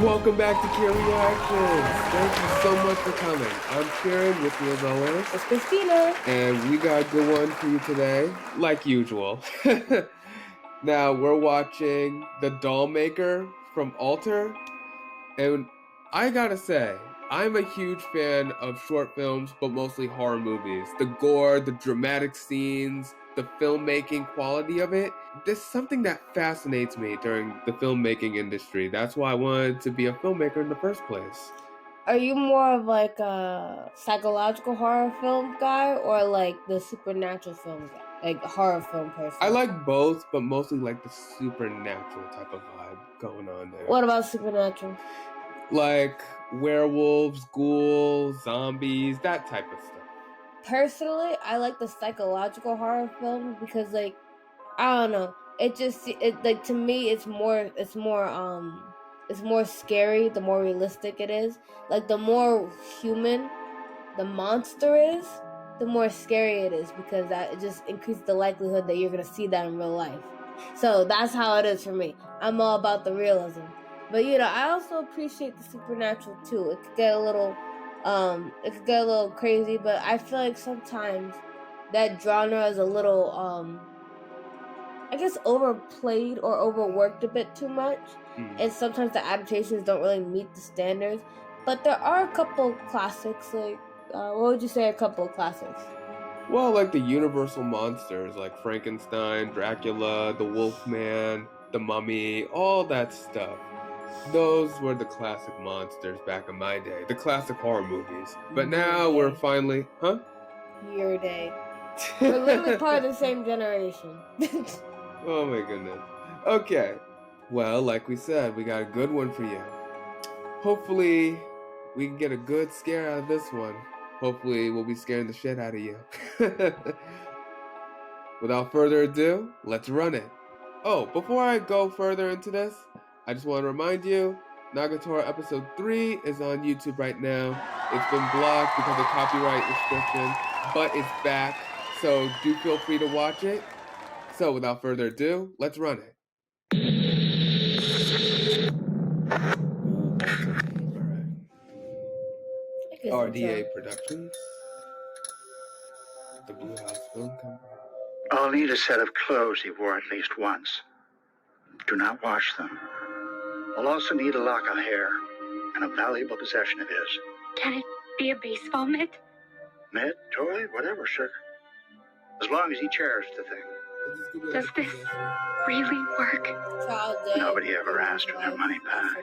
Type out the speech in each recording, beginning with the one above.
Welcome back to KIEREACTIONS. Thank you so much for coming. I'm Kieran, with me as always. It's Christina. And we got a good one for you today, like usual. Now, we're watching The Dollmaker from Alter. And I gotta say, I'm a huge fan of short films, but mostly horror movies. The gore, the dramatic scenes, the filmmaking quality of it. This is something that fascinates me during the filmmaking industry. That's why I wanted to be a filmmaker in the first place. Are you more of like a psychological horror film guy or like the supernatural film guy? Like a horror film person? I like both, but mostly like the supernatural type of vibe going on there. What about supernatural? Like werewolves, ghouls, zombies, that type of stuff. Personally, I like the psychological horror film because like I don't know, it like to me it's more scary the more realistic it is. Like the more human the monster is, the more scary it is because that it just increases the likelihood that you're gonna see that in real life. So that's how it is for me. I'm all about the realism, but I also appreciate the supernatural too. It could get a little crazy, but I feel like sometimes that genre is a little I guess overplayed or overworked a bit too much, and sometimes the adaptations don't really meet the standards. But there are a couple classics, like what would you say? A couple of classics. Well, like the universal monsters, like Frankenstein, Dracula, the Wolfman, the Mummy, all that stuff. Those were the classic monsters back in my day, the classic horror movies. But now we're finally, huh? Your day. We're literally part of the same generation. Oh my goodness. Okay. Well, like we said, we got a good one for you. Hopefully, we can get a good scare out of this one. Hopefully, we'll be scaring the shit out of you. Without further ado, let's run it. Oh, before I go further into this, I just want to remind you, Nagatora Episode 3 is on YouTube right now. It's been blocked because of copyright restriction, but it's back, so do feel free to watch it. So without further ado, let's run it. RDA Productions, the Blue House Film Company. I'll need a set of clothes he wore at least once. Do not wash them. I'll also need a lock of hair and a valuable possession of his. Can it be a baseball mitt? Mitt, toy, whatever, sugar. As long as he cherished the thing. Does this really work? Nobody ever asked for their money back.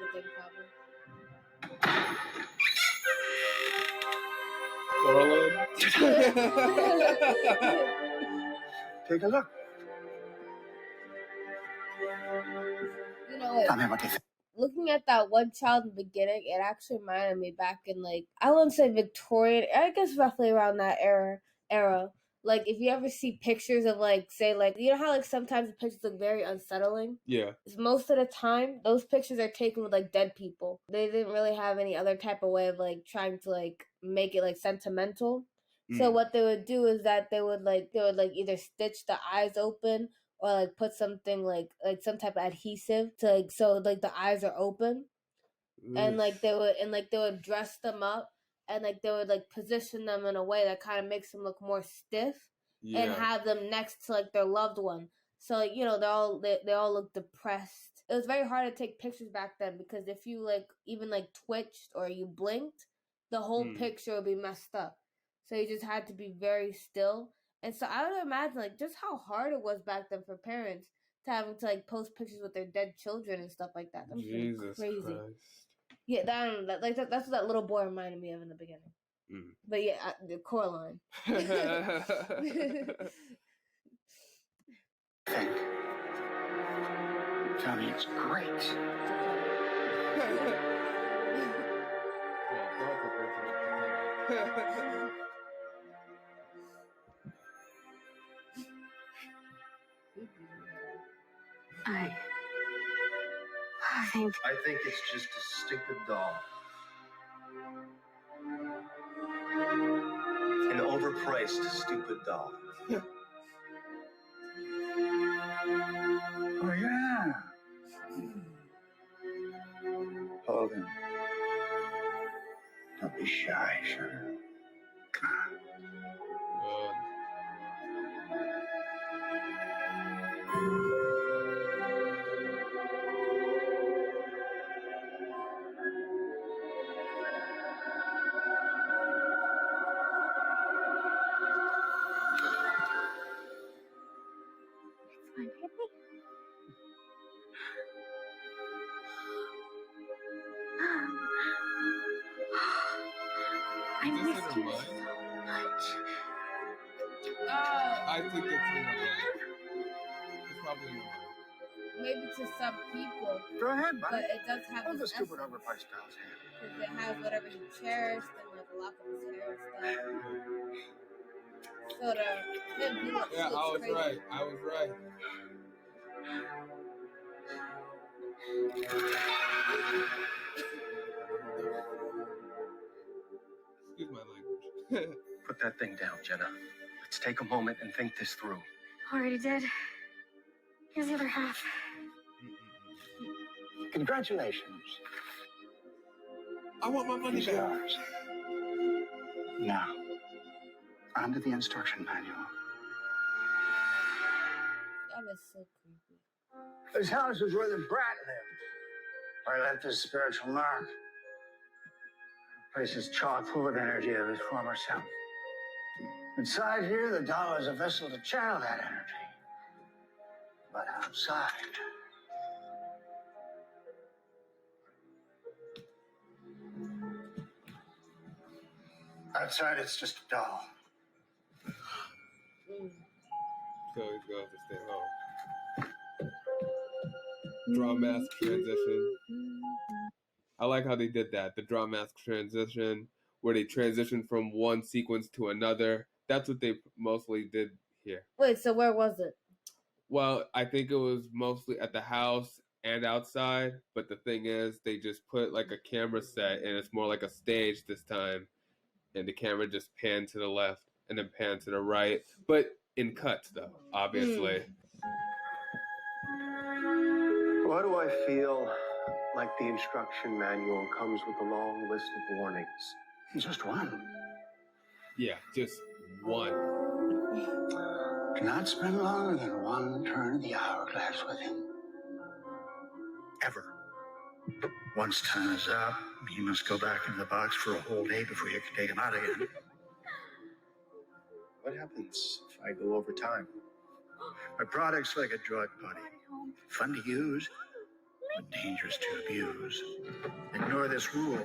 Take a look. Tell me what you think. Looking at that one child in the beginning, it actually reminded me back in like I wouldn't say Victorian, I guess roughly around that era. Like if you ever see pictures of like say like you know how like sometimes the pictures look very unsettling? Yeah. Most of the time those pictures are taken with like dead people. They didn't really have any other type of way of like trying to like make it like sentimental. So what they would do is that they would either stitch the eyes open or like put something like some type of adhesive to like so like the eyes are open. And like they would dress them up and like they would like position them in a way that kind of makes them look more stiff and have them next to like their loved one. So like, they all look depressed. It was very hard to take pictures back then because if you like even like twitched or you blinked, the whole picture would be messed up. So you just had to be very still. And so I would imagine like just how hard it was back then for parents to having to like post pictures with their dead children and stuff like that. That was Jesus crazy. Christ. Yeah, that's what that little boy reminded me of in the beginning. But yeah, the Coraline. Tell me it's great. I think it's just a stupid doll. An overpriced, stupid doll. Oh, yeah. Hold be shy, sure. Come on. My baby. I Is this missed in you her mind? so much. I think it's in her mind. It's probably in her mind. Maybe to some people, Go ahead, but buddy. it does have Hold the this stupid essence. overpriced pal's hand. Because it has whatever he cherished and like a lock of his hair and stuff. So to him, he looks Yeah, I was crazy. right. I was right. Excuse my language. Put that thing down, Jenna. Let's take a moment and think this through. Already did. Here's the other half. Congratulations. I want my money It's back. yours. Now, onto the instruction manual. That is so creepy. This house is where the brat lived. Where he left his spiritual mark. The place is chock full of energy of his former self. Inside here, the doll is a vessel to channel that energy. But outside, it's just a doll. So he's going to have to stay home. Draw mask transition. I like how they did that. The draw mask transition, where they transition from one sequence to another. That's what they mostly did here. Wait, so where was it? Well, I think it was mostly at the house and outside. But the thing is, they just put like a camera set, and it's more like a stage this time. And the camera just panned to the left and then panned to the right. But in cuts, though, obviously. Why do I feel like the instruction manual comes with a long list of warnings? Just one. Yeah, just one. Do not spend longer than one turn of the hourglass with him. Ever. Once time is up, you must go back into the box for a whole day before you can take him out again. What happens if I go over time? My product's like a drug, buddy. Fun to use, but dangerous to abuse. Ignore this rule,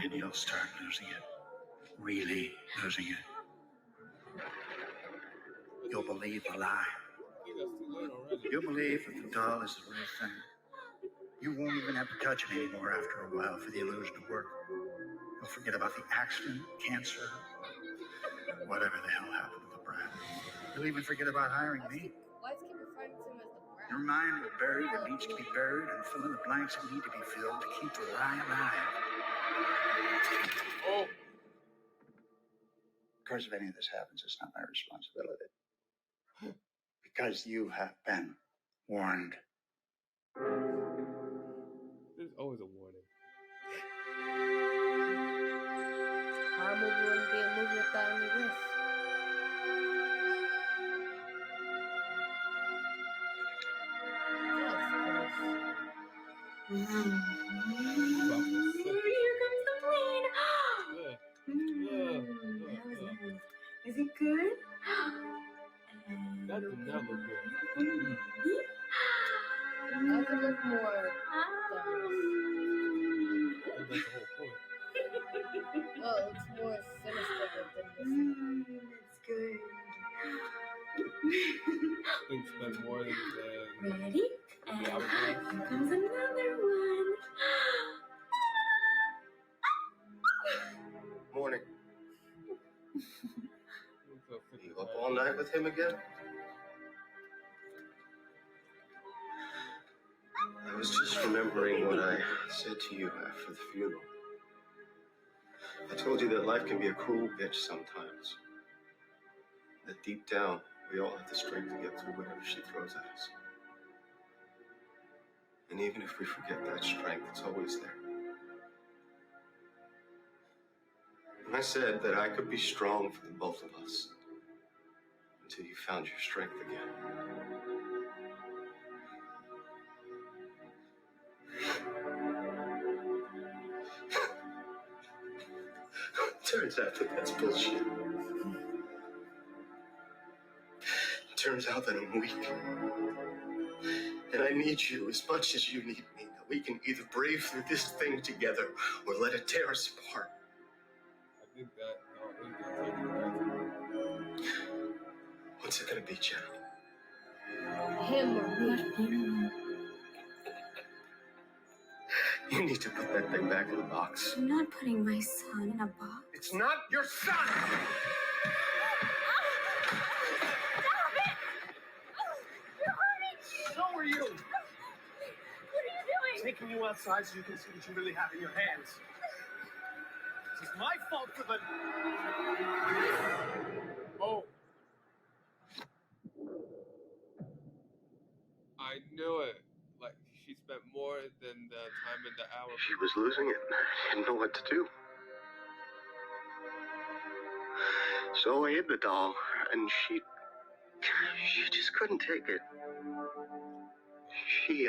and you'll start losing it. Really losing it. You'll believe the lie. You'll believe that the doll is the real thing. You won't even have to touch it anymore after a while for the illusion to work. You'll forget about the accident, cancer, whatever the hell happened to the brat. You'll even forget about hiring me. Why is he referring to him as the brat? Your mind will bury what needs to be buried and fill in the blanks that need to be filled to keep the lie alive. Oh. Of course, if any of this happens, it's not my responsibility. Because you have been warned. There's always a warning. Horror movie wouldn't be a movie without any risk. Here comes the plane. How is it? Is it good? That did not look good. That could look more And that's the whole point. well, it's more sinister than this. It's good. Things spend more than Ready? And here comes another one. Morning. You up all night with him again? I was just remembering what I said to you after the funeral. I told you that life can be a cruel bitch sometimes. That deep down, we all have the strength to get through whatever she throws at us. And even if we forget that strength, it's always there. And I said that I could be strong for the both of us until you found your strength again. Turns out that that's bullshit. Turns out that I'm weak. And I need you as much as you need me. That we can either brave through this thing together or let it tear us apart. I think that What's it gonna be, Jenna? Him or me. You need to put that thing back in the box. I'm not putting my son in a box. It's not your son! Stop it! You're hurting me! So are you! What are you doing? Taking you outside so you can see what you really have in your hands. This is my fault for the... Oh. I knew it. Like, she spent more than the time in the hour. She was losing it. I didn't know what to do. So I hid the doll, and she just couldn't take it. She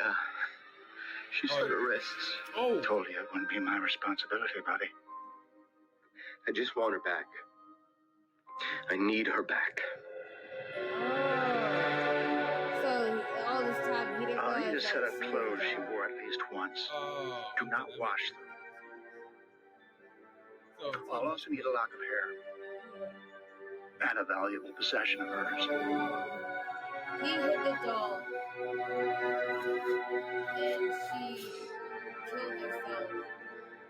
slit her wrists. Oh. I told you it wouldn't be my responsibility, buddy. I just want her back. I need her back. So all this time he didn't I'll need a realize set that of she clothes was she wore at least once. Oh. Do not wash them. So, I'll also need a lock of hair. And a valuable possession of hers. He hit the doll, and she killed herself.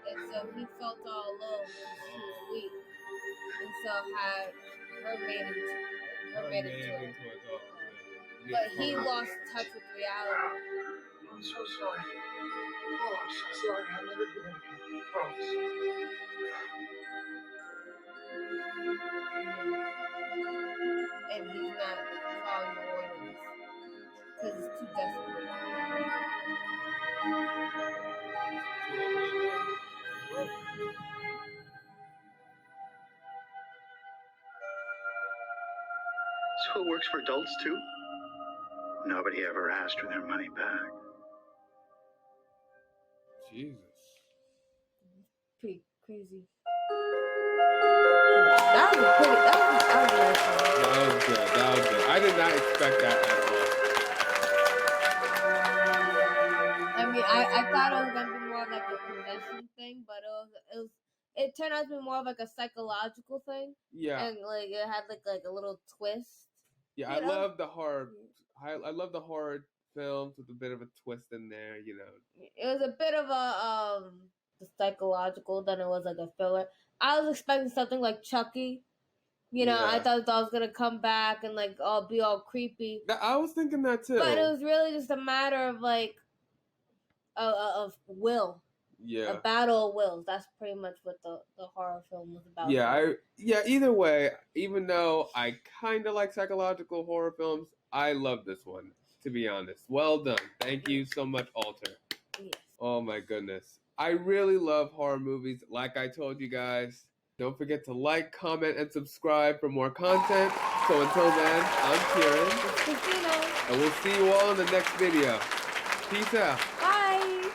And so he felt all alone because she was weak. And so had her made into it. But he lost touch with reality. I'm so sorry. Oh, I'm so sorry. I'll never do that again. Promise. And he's not following the orders because he's too desperate. So it works for adults too? Nobody ever asked for their money back. Jesus. Pretty crazy. That was pretty. That was nice. That was good. That was good. I did not expect that at all. I mean, I thought it was gonna be more of like a possession thing, but it turned out to be more of like a psychological thing. Yeah. And like it had like a little twist. Yeah, I love the horror. I love the horror films with a bit of a twist in there. You know. It was a bit of a psychological than it was like a filler. I was expecting something like Chucky. You know, I thought that was gonna come back and like be all creepy. I was thinking that too. But it was really just a matter of like of will. Yeah. A battle of wills. That's pretty much what the horror film was about. Yeah, either way, even though I kind of like psychological horror films, I love this one, to be honest. Well done. Thank you so much, Alter. Yes. Oh my goodness. I really love horror movies. Like I told you guys, don't forget to like, comment, and subscribe for more content. So until then, I'm Kieran. It's Christina. And we'll see you all in the next video. Peace out. Bye.